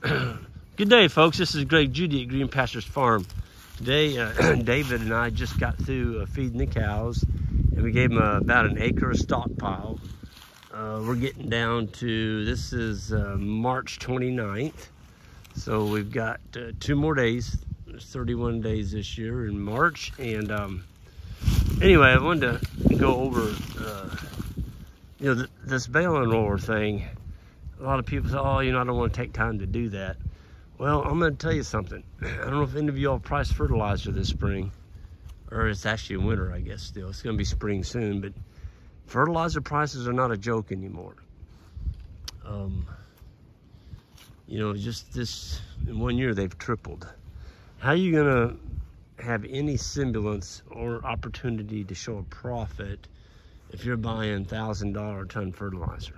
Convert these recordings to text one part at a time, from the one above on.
Good day, folks. This is Greg Judy at Green Pastures Farm. Today, David and I just got through feeding the cows, and we gave them about an acre of stockpile. We're getting down to, this is March 29th, so we've got 2 more days. There's 31 days this year in March, and anyway, I wanted to go over, this bale unroller thing. A lot of people say, oh, I don't want to take time to do that. Well, I'm going to tell you something. I don't know if any of y'all priced fertilizer this spring, or it's actually winter, I guess, still. It's going to be spring soon, but fertilizer prices are not a joke anymore. Just this, in 1 year, they've tripled. How are you going to have any semblance or opportunity to show a profit if you're buying $1,000 a ton fertilizer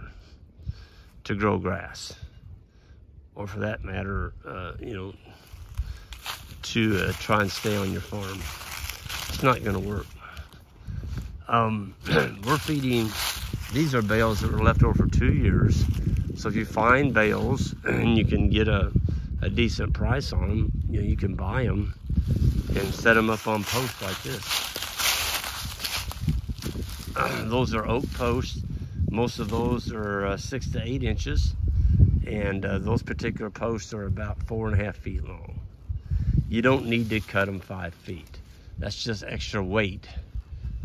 to grow grass, or for that matter, to try and stay on your farm? It's not going to work. We're feeding, these are bales that were left over for 2 years. So if you find bales and you can get a decent price on them, you can buy them and set them up on posts like this. Those are oak posts. Most of those are 6 to 8 inches, and those particular posts are about 4.5 feet long. You don't need to cut them 5 feet. That's just extra weight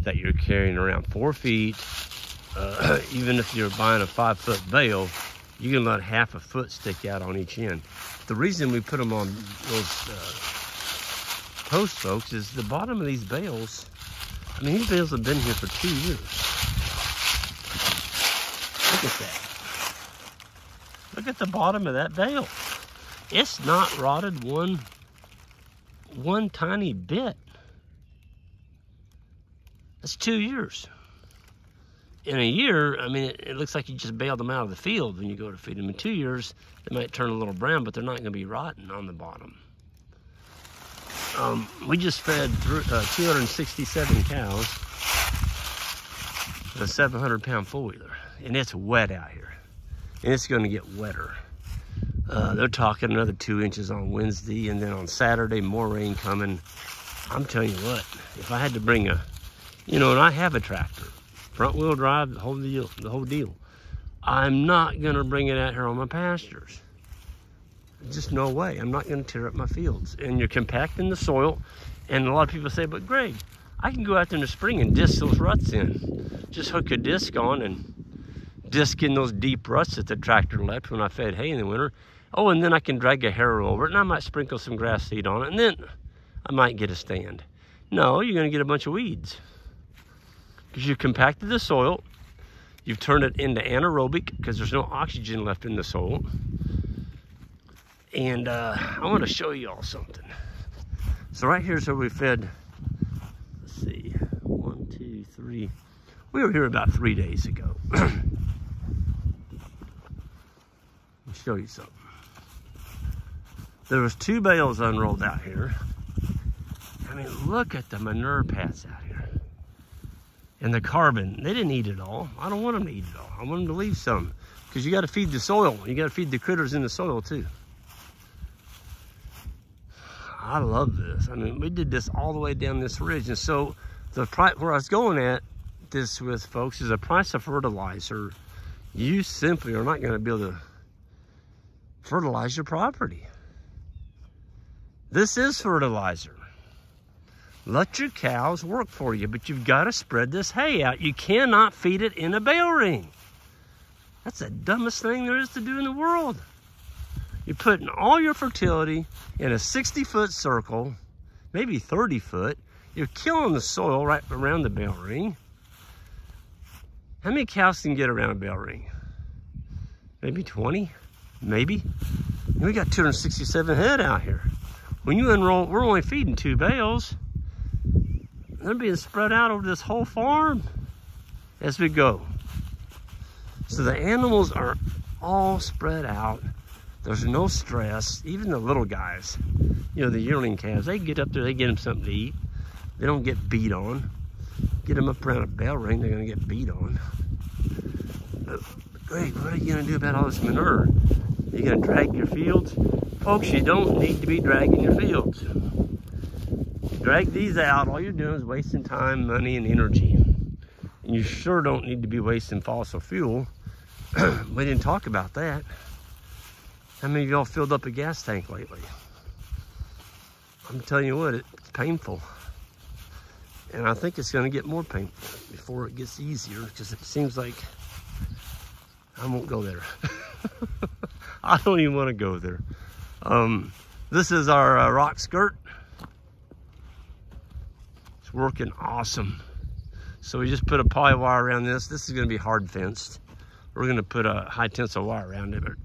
that you're carrying around. 4 feet, even if you're buying a 5-foot bale, you can let half a foot stick out on each end. The reason we put them on those posts, folks, is the bottom of these bales, these bales have been here for 2 years. Look at that. Look at the bottom of that bale. It's not rotted one tiny bit. That's 2 years. In a year, it looks like you just bailed them out of the field when you go to feed them. In 2 years, they might turn a little brown, but they're not going to be rotten on the bottom. We just fed 267 cows with a 700-pound four-wheeler, and it's wet out here, and it's going to get wetter. They're talking another 2 inches on Wednesday, and then on Saturday, more rain coming. I'm telling you what, if I had to bring and I have a tractor, front-wheel drive, the whole deal. I'm not going to bring it out here on my pastures. Just no way. I'm not going to tear up my fields. And you're compacting the soil. And a lot of people say, but Greg, I can go out there in the spring and disc those ruts in. Just hook a disc on and disc in those deep ruts that the tractor left when I fed hay in the winter. Oh, and then I can drag a harrow over it, and I might sprinkle some grass seed on it, and then I might get a stand. No, you're going to get a bunch of weeds. Because you've compacted the soil, you've turned it into anaerobic because there's no oxygen left in the soil. And I want to show you all something. So right here's where we fed, let's see, 1, 2, 3. We were here about 3 days ago. I'll show you something. There was 2 bales unrolled out here. Look at the manure paths out here. And the carbon, they didn't eat it all. I don't want them to eat it all. I want them to leave some, because you got to feed the soil. You got to feed the critters in the soil too. I love this. We did this all the way down this ridge. And so the price, where I was going at this with folks, is the price of fertilizer. You simply are not going to be able to fertilize your property. This is fertilizer. Let your cows work for you, but you've got to spread this hay out. You cannot feed it in a bale ring. That's the dumbest thing there is to do in the world. You're putting all your fertility in a 60-foot circle, maybe 30 foot. You're killing the soil right around the bale ring. How many cows can get around a bale ring? Maybe 20, maybe. And we got 267 head out here. When you enroll, we're only feeding 2 bales. They're being spread out over this whole farm as we go. So the animals are all spread out. There's no stress. Even the little guys, the yearling calves, they get up there, they get them something to eat. They don't get beat on. Get them up around a bale ring, they're going to get beat on. But Greg, what are you going to do about all this manure? You're gonna drag your fields? Folks, you don't need to be dragging your fields. Drag these out, all you're doing is wasting time, money, and energy. And you sure don't need to be wasting fossil fuel. We didn't talk about that. How many of y'all filled up a gas tank lately? I'm telling you what, it's painful. And I think it's gonna get more painful before it gets easier, because it seems like I won't go there. I don't even wanna go there. This is our rock skirt. It's working awesome. So we just put a poly wire around this. This is gonna be hard fenced. We're gonna put a high tensile wire around it, but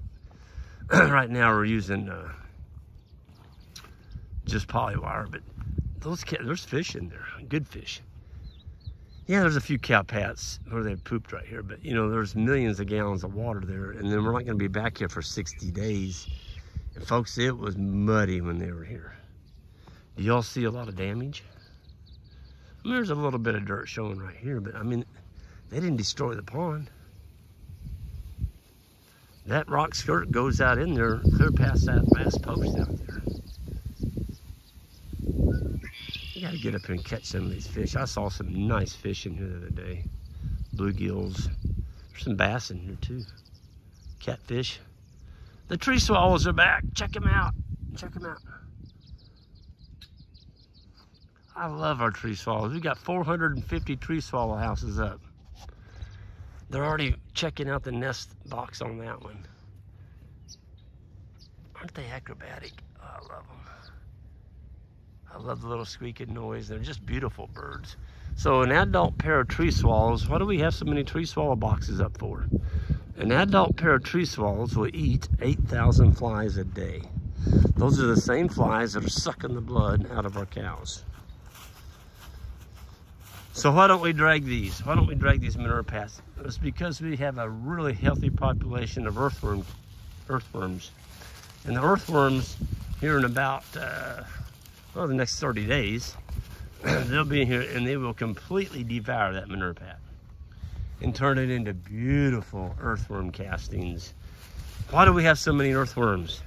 right now we're using just poly wire. But there's fish in there, good fish. Yeah, there's a few cowpats where they pooped right here, but you know, there's millions of gallons of water there, and then we're not gonna be back here for 60 days. And folks, it was muddy when they were here. Do y'all see a lot of damage? I mean, there's a little bit of dirt showing right here, but I mean, they didn't destroy the pond. That rock skirt goes out in there, clear past that last post out there. You gotta get up here and catch some of these fish. I saw some nice fish in here the other day. Bluegills. There's some bass in here too. Catfish. The tree swallows are back. Check them out. Check them out. I love our tree swallows. We got 450 tree swallow houses up. They're already checking out the nest box on that one. Aren't they acrobatic? Oh, I love them. I love the little squeaking noise. They're just beautiful birds. So an adult pair of tree swallows, why do we have so many tree swallow boxes up for? An adult pair of tree swallows will eat 8,000 flies a day. Those are the same flies that are sucking the blood out of our cows. So why don't we drag these? Why don't we drag these manure paths? It's because we have a really healthy population of earthworms. And the earthworms here in about, well, the next 30 days, they'll be here and they will completely devour that manure path and turn it into beautiful earthworm castings. Why do we have so many earthworms?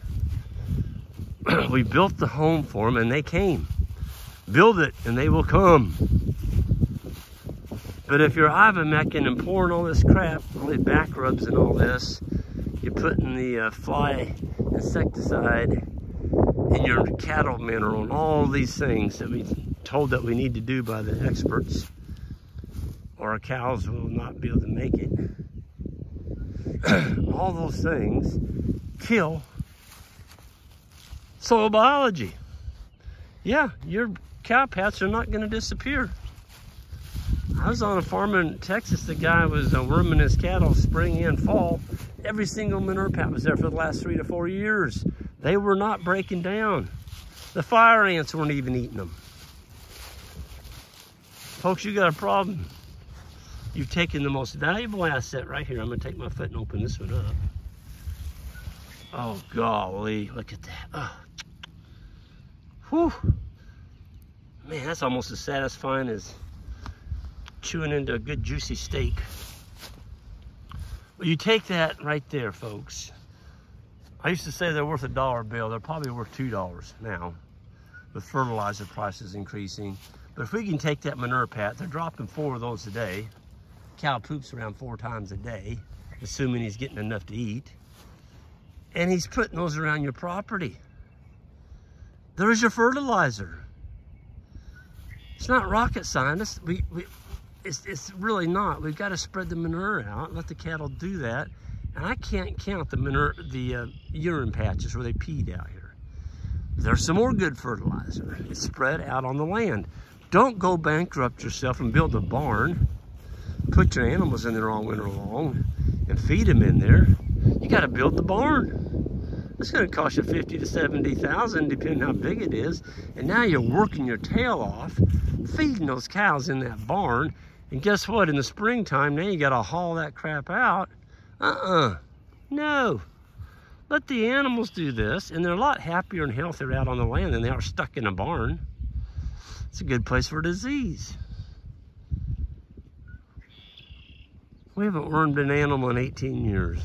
We built the home for them and they came. Build it and they will come. But if you're ivermectin and pouring all this crap, all the back rubs and all this, you're putting the fly insecticide in your cattle mineral and all these things that we told that we need to do by the experts, or our cows will not be able to make it. All those things kill soil biology. Yeah, your cow paths are not going to disappear. I was on a farm in Texas. The guy was worming his cattle spring and fall. Every single manure path was there for the last 3 to 4 years. They were not breaking down. The fire ants weren't even eating them. Folks, you got a problem. You've taken the most valuable asset right here. I'm gonna take my foot and open this one up. Oh, golly, look at that. Oh. Whew. Man, that's almost as satisfying as chewing into a good juicy steak. Well, you take that right there, folks. I used to say they're worth $1 bill. They're probably worth $2 now with fertilizer prices increasing. But if we can take that manure path, they're dropping 4 of those a day. Cow poops around 4 times a day, assuming he's getting enough to eat. And he's putting those around your property. There's your fertilizer. It's not rocket science. It's really not. We've got to spread the manure out, let the cattle do that. And I can't count the urine patches where they peed out here. There's some more good fertilizer. It's spread out on the land. Don't go bankrupt yourself and build a barn. Put your animals in there all winter long and feed them in there. You got to build the barn. It's going to cost you $50,000 to $70,000, depending how big it is. And now you're working your tail off, feeding those cows in that barn. And guess what? In the springtime, now you got to haul that crap out. No. Let the animals do this, and they're a lot happier and healthier out on the land than they are stuck in a barn. It's a good place for disease. We haven't wormed an animal in 18 years.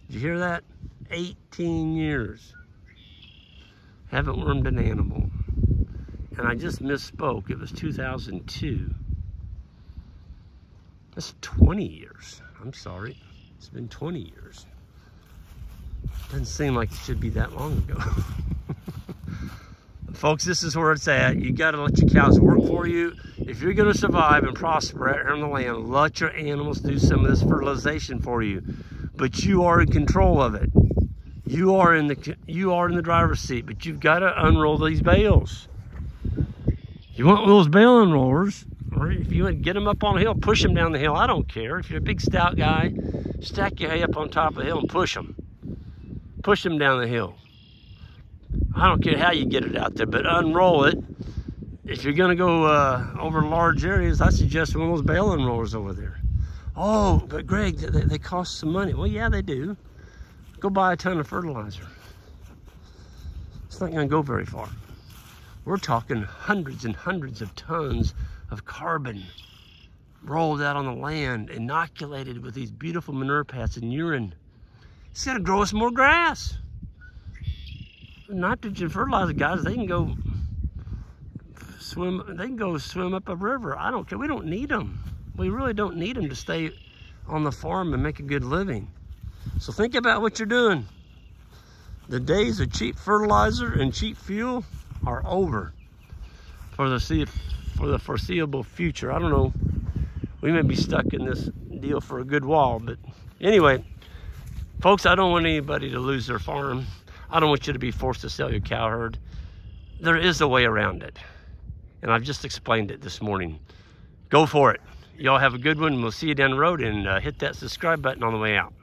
Did you hear that? 18 years. Haven't wormed an animal. And I just misspoke. It was 2002. That's 20 years. I'm sorry. It's been 20 years. Doesn't seem like it should be that long ago. Folks, this is where it's at. You got to let your cows work for you. If you're going to survive and prosper out here on the land, let your animals do some of this fertilization for you. But you are in control of it. You are in the driver's seat, but you've got to unroll these bales. You want those bale unrollers, or if you want to get them up on a hill, push them down the hill. I don't care. If you're a big stout guy, stack your hay up on top of the hill and push them. Push them down the hill. I don't care how you get it out there, but unroll it. If you're going to go over large areas, I suggest one of those bale unrollers over there. Oh, but Greg, they cost some money. Well, yeah, they do. Go buy a ton of fertilizer. It's not going to go very far. We're talking hundreds and hundreds of tons of carbon rolled out on the land, inoculated with these beautiful manure pads and urine. It's got to grow us more grass. Nitrogen fertilizer guys, they can go swim up a river. I don't care. We don't need them. We really don't need them to stay on the farm and make a good living. So think about what you're doing. The days of cheap fertilizer and cheap fuel are over for the foreseeable future. I don't know. We may be stuck in this deal for a good while, but anyway, folks, I don't want anybody to lose their farm. I don't want you to be forced to sell your cow herd. There is a way around it, and I've just explained it this morning. Go for it. Y'all have a good one. We'll see you down the road, and hit that subscribe button on the way out.